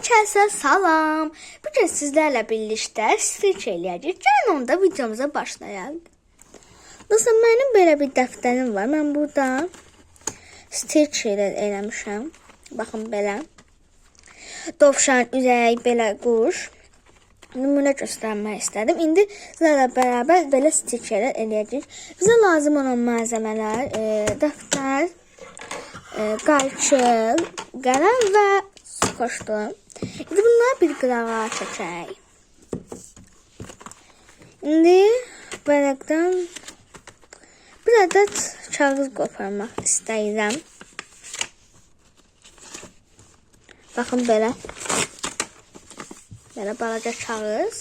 Hər kəsə salam. Bu gün sizlərlə birlikdə stitch eləyəcəyik. Gəlin onda videomuza başlayaq. Dostlar, mənim belə bir dəftərim var. Mən burada stitch eləmişəm. Baxın belə. Dovşan, ürək, belə quş. Nümunə göstərmək istədim. İndi sizlərlə bərabər belə stitch eləyəcəyik. Bizə lazım olan malzəmələr dəftər, qayçı, qələm və skoşdur. İndi bunları bir qırağa çəkək. İndi vərəqdən bir ədəd kağız qoparmaq istəyirəm. Baxın belə. Belə balaca kağız.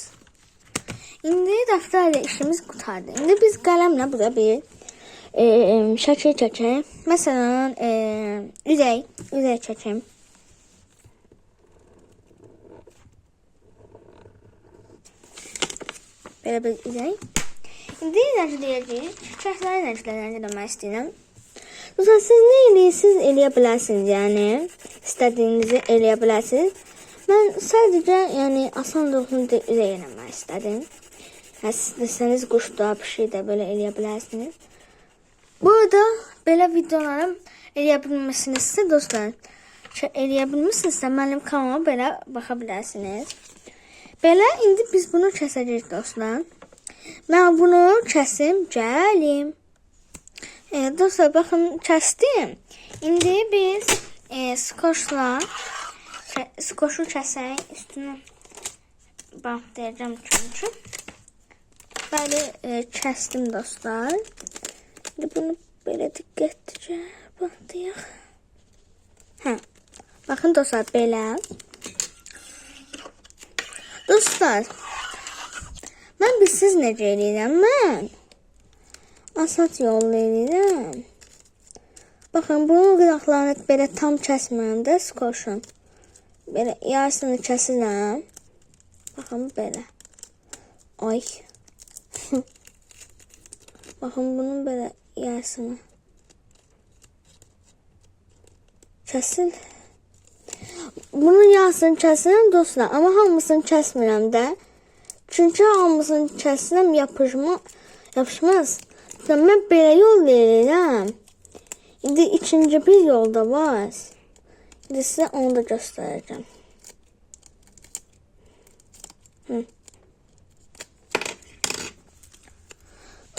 İndi dəftərlə işimiz qutardı. İndi biz qələmlə burada bir şəkil çəkək. Məsələn, ürək çəkək. Belə bir ürək. İndi rəngləyəcəyik. Çiçəkləri rəngləmək istəyirəm. Dostlar, siz nə eləyirsiniz, eləyə bilərsiniz. Yəni, istədiyinizi eləyə bilərsiniz. Mən sadəcə, yəni, asan olsun deyə ürək eləmək istədim. Siz desəniz, quşda, bir şey də belə eləyə bilərsiniz. Bu arada, belə videolarım eləyə bilməsinizsə, dostlar, eləyə bilməsinizsə, mənim kanalıma belə baxa bilərsiniz. Belə, indi biz bunu kəsəcəyik, dostlar. Mən bunu kəsim, gəlim. Dostlar, baxın, kəsdim. İndi biz skoşu kəsək, üstünü bantlayacağım çünki. Bəli, kəsdim, dostlar. İndi bunu belə diqqətlicə bantlayaq. Baxın, dostlar, belə. Dostlar, mən bilsiz necə eləyirəm? Mən asat yolla eləyirəm. Baxın, bunun qıraqlarını belə tam kəsmirəm də skoşun. Belə yarısını kəsirəm. Baxın, belə. Ay. Baxın, bunun belə yarısını kəsin. Bunun yarısını kəsirəm, dostlar. Amma hamısını kəsmirəm də. Çünki hamısını kəsirəm, yapışmaz. Mən belə yol verirəm. İndi ikinci bir yolda var. İndi sizə onu da göstərəcəm.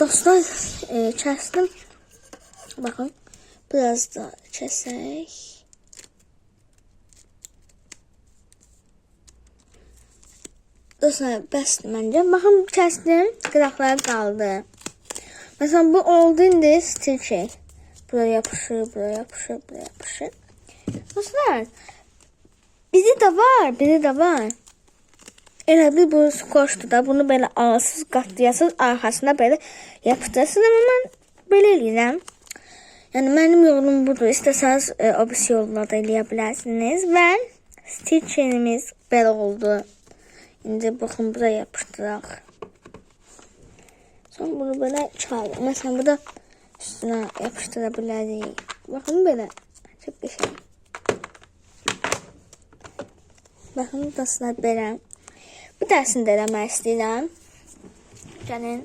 Dostlar, kəsdim. Baxın, biraz da kəsək. Dostlar, bəsdir məncə. Baxın, kəsdim, qıraqları qaldı. Məsələn, bu oldu, indi stitch. Buraya yapışır, buraya yapışır, buraya yapışır. Dostlar, bizi də var. Elə bir bu skoşdur da, bunu belə alasız, qatlayasız, arxasına belə yapışdırsınız. Amma mən belə eləyirəm. Yəni, mənim yolum budur. İstəsəniz, o bir yolla da eləyə bilərsiniz. Və stitchimiz belə oldu. İndi baxın, buraya yapışdıraq. Sonra bunu belə çıxarıq. Məsələn, bu da üstünə yapışdıra bilərik. Baxın, belə. Çox qəşəng. Baxın, dostlar, belə. Bu dərsini də eləmək istəyirəm. Gəlin,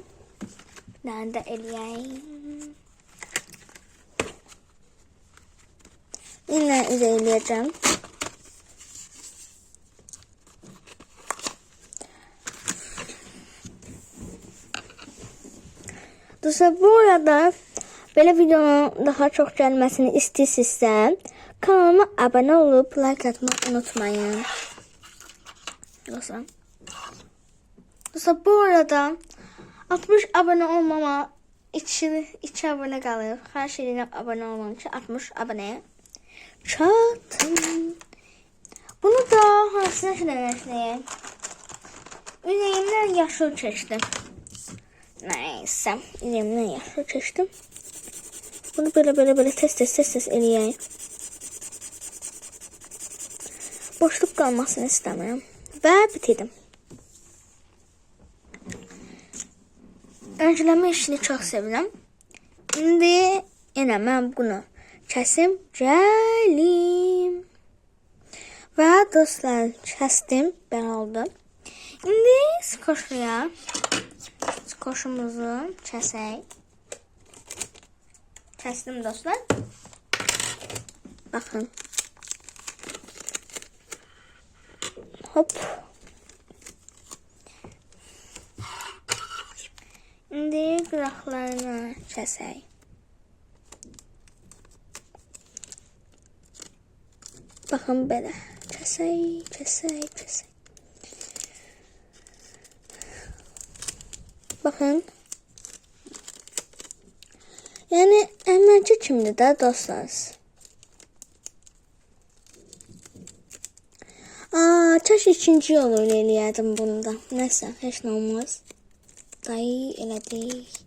bir dənə də eləyəyim. Yine üzə eləyəcəm. Dostlar, bu arada belə videonun daha çox gəlməsini istəyirsinizsə, kanalıma abunə olub like atmayı unutmayın. Dostlar, bu arada 60 abunə olmama 2 abunə qalır. Xahiş edirəm abunə olmam ki 60 abunəyə çatın. Bunu da hansına şirələşləyək? Ürəyimdən yaşıl çəkdim. Neyse, ürəyimdən yaşıl çəkdim. Bunu belə tez eləyək. Boşluq qalmasını istəmirəm. Və bitirdim. Öncələmə işini çox sevirəm. İndi yenə mən bunu kəsim, gəlim. Və dostlar, kəsdim, belə oldu. İndi skoşumuzu kəsək. Kəsdim dostlar. Baxın. Hop. İndi qıraqlarını kəsək. Baxın belə. Kəsək. Baxın. Yəni əvvəlki kimdir də dostlar? Kaş ikinci yol eləyərdim bunda. Nəsə, heç nə olmaz. Dayı elədik.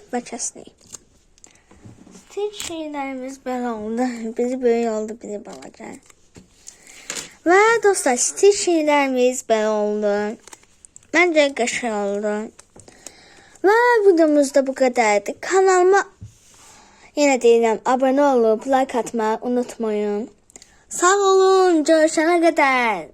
Və kəsdik. Stitch şeylərimiz belə oldu. Biri böyük oldu, biri balaca. Və dostlar, stitch şeylərimiz belə oldu. Məncə qəşəng oldu. Və videomuzda bu qədərdir. Kanalıma yenə deyirəm, abunə olub, like atmayı unutmayın. Sağ olun, görüşənə qədər.